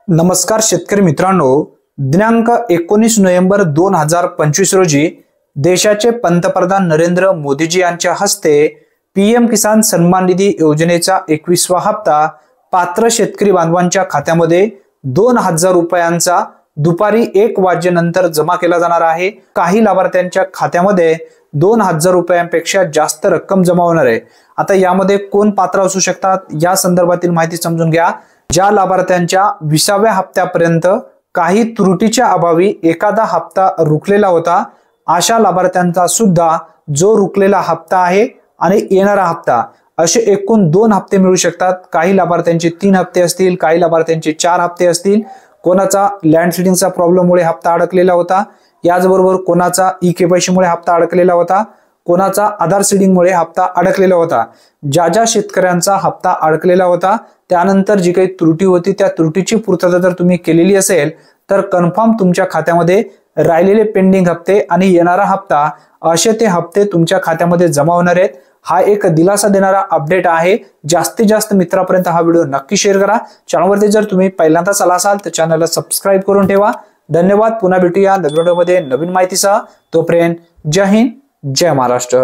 नमस्कार शेतकरी मित्रांनो, दिनांक 19 नोव्हेंबर 2025 रोजी देशाचे पंतप्रधान नरेंद्र मोदीजी यांच्या हस्ते पीएम किसान सन्मान निधी योजनेचा 21वा हप्ता पात्र शेतकरी बांधवांच्या खात्यामध्ये 2000 रुपयांचा दुपारी 1 वाजेनंतर जमा केला जाणार आहे। काही लाभार्थ्यांच्या खात्यामध्ये 2000 रुपयांपेक्षा जास्त रक्कम जमा होणार आहे। आता यामध्ये कोण पात्र असू शकतात या संदर्भातील माहिती समजून घ्या। ज्या लाभार्थ्यांच्या 20व्या हप्त्यापर्यंत काही त्रुटीच्या अभावी एखादा हप्ता रुकलेला होता, अशा लाभार्थ्यांचा सुद्धा जो रुकलेला हप्ता आहे आणि येणारा हप्ता असे एकूण 2 हप्ते मिळू शकतात। काही लाभार्थ्यांचे 3 हप्ते असतील, काही लाभार्थ्यांचे 4 हप्ते असतील। कोणाचा लँड सीडिंगचा प्रॉब्लेममुळे हप्ता अडकलेला होता, याचबरोबर कोणाचा ई-केवायसी मुळे हप्ता अडकलेला होता, कोणाचा आधार सीडिंगमुळे हप्ता अडकलेला होता। ज्या शेतकऱ्यांचा हप्ता अडकलेला होता त्यानंतर जी काही त्रुटी होती त्या त्रुटीची पूर्तता जर तुम्ही केलेली असेल तर कन्फर्म तुमच्या खात्यामध्ये राहिलेले पेंडिंग हप्ते आणि येणारा हप्ता असे ते हप्ते तुमच्या खात्यामध्ये जमा होणार आहेत। हा एक दिलासा देणारा अपडेट आहे। जास्तीत जास्त मित्रांपर्यंत हा व्हिडिओ नक्की शेअर करा। चॅनलवरती जर तुम्ही पहिल्यांदाच आला असाल तर चॅनलला सबस्क्राइब करून ठेवा। धन्यवाद। पुन्हा भेटूया नवीन व्हिडिओमध्ये नवीन माहितीसह। तोपर्यंत जय हिंद, जय महाराष्ट्र।